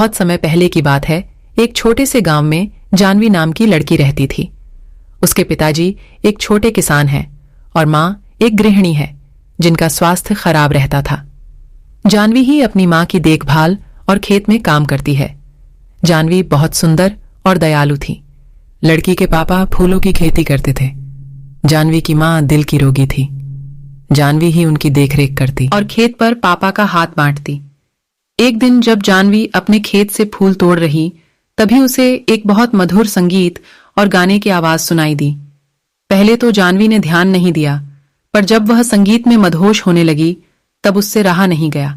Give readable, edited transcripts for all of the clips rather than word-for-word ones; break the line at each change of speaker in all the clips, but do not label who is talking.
बहुत समय पहले की बात है। एक छोटे से गांव में जानवी नाम की लड़की रहती थी। उसके पिताजी एक छोटे किसान हैं और माँ एक गृहिणी है जिनका स्वास्थ्य खराब रहता था। जानवी ही अपनी माँ की देखभाल और खेत में काम करती है। जानवी बहुत सुंदर और दयालु थी। लड़की के पापा फूलों की खेती करते थे। जानवी की माँ दिल की रोगी थी। जानवी ही उनकी देखरेख करती और खेत पर पापा का हाथ बांटती। एक दिन जब जानवी अपने खेत से फूल तोड़ रही, तभी उसे एक बहुत मधुर संगीत और गाने की आवाज सुनाई दी। पहले तो जानवी ने ध्यान नहीं दिया, पर जब वह संगीत में मदहोश होने लगी, तब उससे रहा नहीं गया।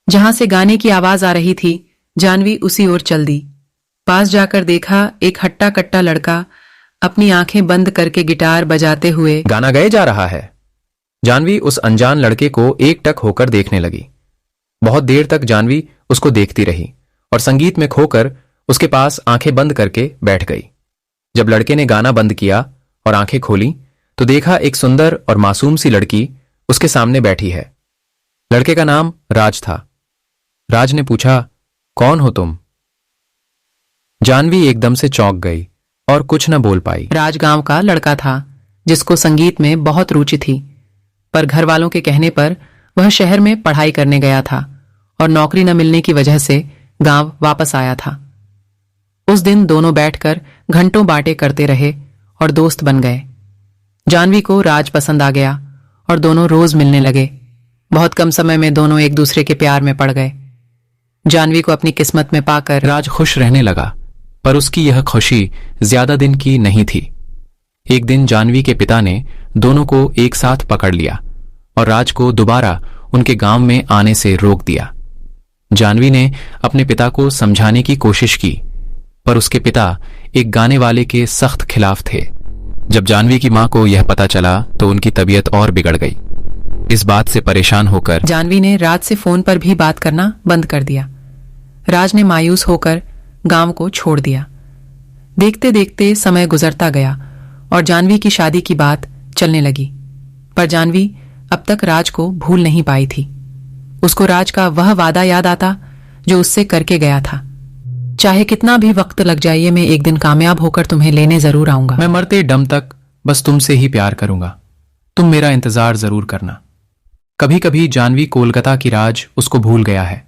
जहां से गाने की आवाज आ रही थी, जानवी उसी ओर चल दी। पास जाकर देखा, एक हट्टा कट्टा लड़का अपनी आंखें बंद करके गिटार बजाते हुए
गाना गाए जा रहा है। जानवी उस अनजान लड़के को एकटक होकर देखने लगी। बहुत देर तक जानवी उसको देखती रही और संगीत में खोकर उसके पास आंखें बंद करके बैठ गई। जब लड़के ने गाना बंद किया और आंखें खोली, तो देखा एक सुंदर और मासूम सी लड़की उसके सामने बैठी है। लड़के का नाम राज था। राज ने पूछा, कौन हो तुम? जानवी एकदम से चौंक गई और कुछ न बोल पाई।
राज गांव का लड़का था जिसको संगीत में बहुत रुचि थी, पर घर वालों के कहने पर वह शहर में पढ़ाई करने गया था और नौकरी न मिलने की वजह से गांव वापस आया था। उस दिन दोनों बैठकर घंटों बातें करते रहे और दोस्त बन गए। जानवी को राज पसंद आ गया और दोनों रोज मिलने लगे। बहुत कम समय में दोनों एक दूसरे के प्यार में पड़ गए। जानवी को अपनी किस्मत में पाकर
राज खुश रहने लगा, पर उसकी यह खुशी ज्यादा दिन की नहीं थी। एक दिन जानवी के पिता ने दोनों को एक साथ पकड़ लिया और राज को दोबारा उनके गांव में आने से रोक दिया। जानवी ने अपने पिता को समझाने की कोशिश की, पर उसके पिता एक गाने वाले के सख्त खिलाफ थे। जब जानवी की मां को यह पता चला तो उनकी तबीयत और बिगड़ गई। इस बात से परेशान होकर
जानवी ने राज से फोन पर भी बात करना बंद कर दिया। राज ने मायूस होकर गांव को छोड़ दिया। देखते देखते समय गुजरता गया और जानवी की शादी की बात चलने लगी, पर जानवी अब तक राज को भूल नहीं पाई थी। उसको राज का वह वादा याद आता जो उससे करके गया था। चाहे कितना भी वक्त लग जाए, मैं एक दिन कामयाब होकर तुम्हें लेने जरूर आऊंगा।
मैं मरते दम तक बस तुमसे ही प्यार करूंगा। तुम मेरा इंतजार जरूर करना। कभी कभी जानवी कोलकाता की राज उसको भूल गया है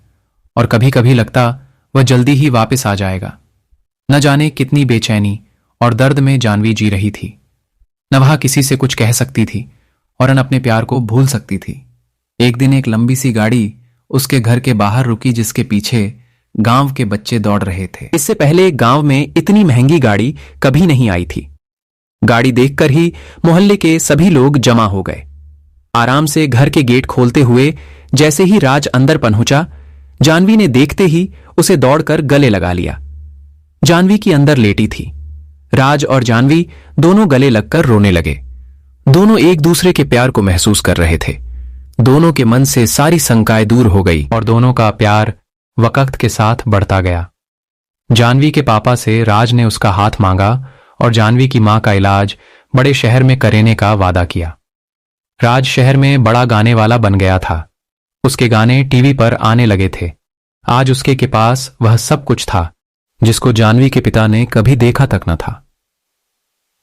और कभी कभी लगता वह जल्दी ही वापस आ जाएगा। न जाने कितनी बेचैनी और दर्द में जानवी जी रही थी। न वह किसी से कुछ कह सकती थी और न अपने प्यार को भूल सकती थी। एक दिन एक लंबी सी गाड़ी उसके घर के बाहर रुकी, जिसके पीछे गांव के बच्चे दौड़ रहे थे। इससे पहले गांव में इतनी महंगी गाड़ी कभी नहीं आई थी। गाड़ी देखकर ही मोहल्ले के सभी लोग जमा हो गए। आराम से घर के गेट खोलते हुए जैसे ही राज अंदर पहुंचा, जानवी ने देखते ही उसे दौड़कर गले लगा लिया। जानवी की अंदर लेटी थी। राज और जानवी दोनों गले लगकर रोने लगे। दोनों एक दूसरे के प्यार को महसूस कर रहे थे। दोनों के मन से सारी शंकाएं दूर हो गई और दोनों का प्यार वक्त के साथ बढ़ता गया। जानवी के पापा से राज ने उसका हाथ मांगा और जानवी की मां का इलाज बड़े शहर में कराने का वादा किया। राज शहर में बड़ा गाने वाला बन गया था। उसके गाने टीवी पर आने लगे थे। आज उसके के पास वह सब कुछ था जिसको जानवी के पिता ने कभी देखा तक न था।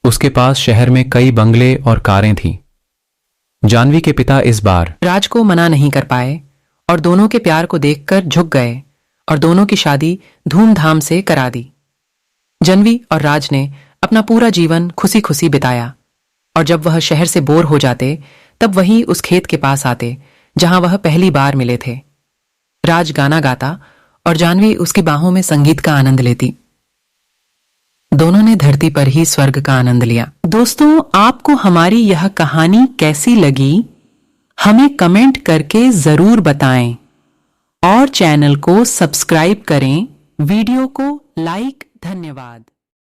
उसके पास शहर में कई बंगले और कारें थीं। जानवी के पिता इस बार
राज को मना नहीं कर पाए और दोनों के प्यार को देखकर झुक गए और दोनों की शादी धूमधाम से करा दी। जानवी और राज ने अपना पूरा जीवन खुशी खुशी बिताया और जब वह शहर से बोर हो जाते, तब वही उस खेत के पास आते जहां वह पहली बार मिले थे। राज गाना गाता और जानवी उसकी बाहों में संगीत का आनंद लेती। दोनों ने धरती पर ही स्वर्ग का आनंद लिया। दोस्तों, आपको हमारी यह कहानी कैसी लगी, हमें कमेंट करके जरूर बताएं और चैनल को सब्सक्राइब करें, वीडियो को लाइक। धन्यवाद।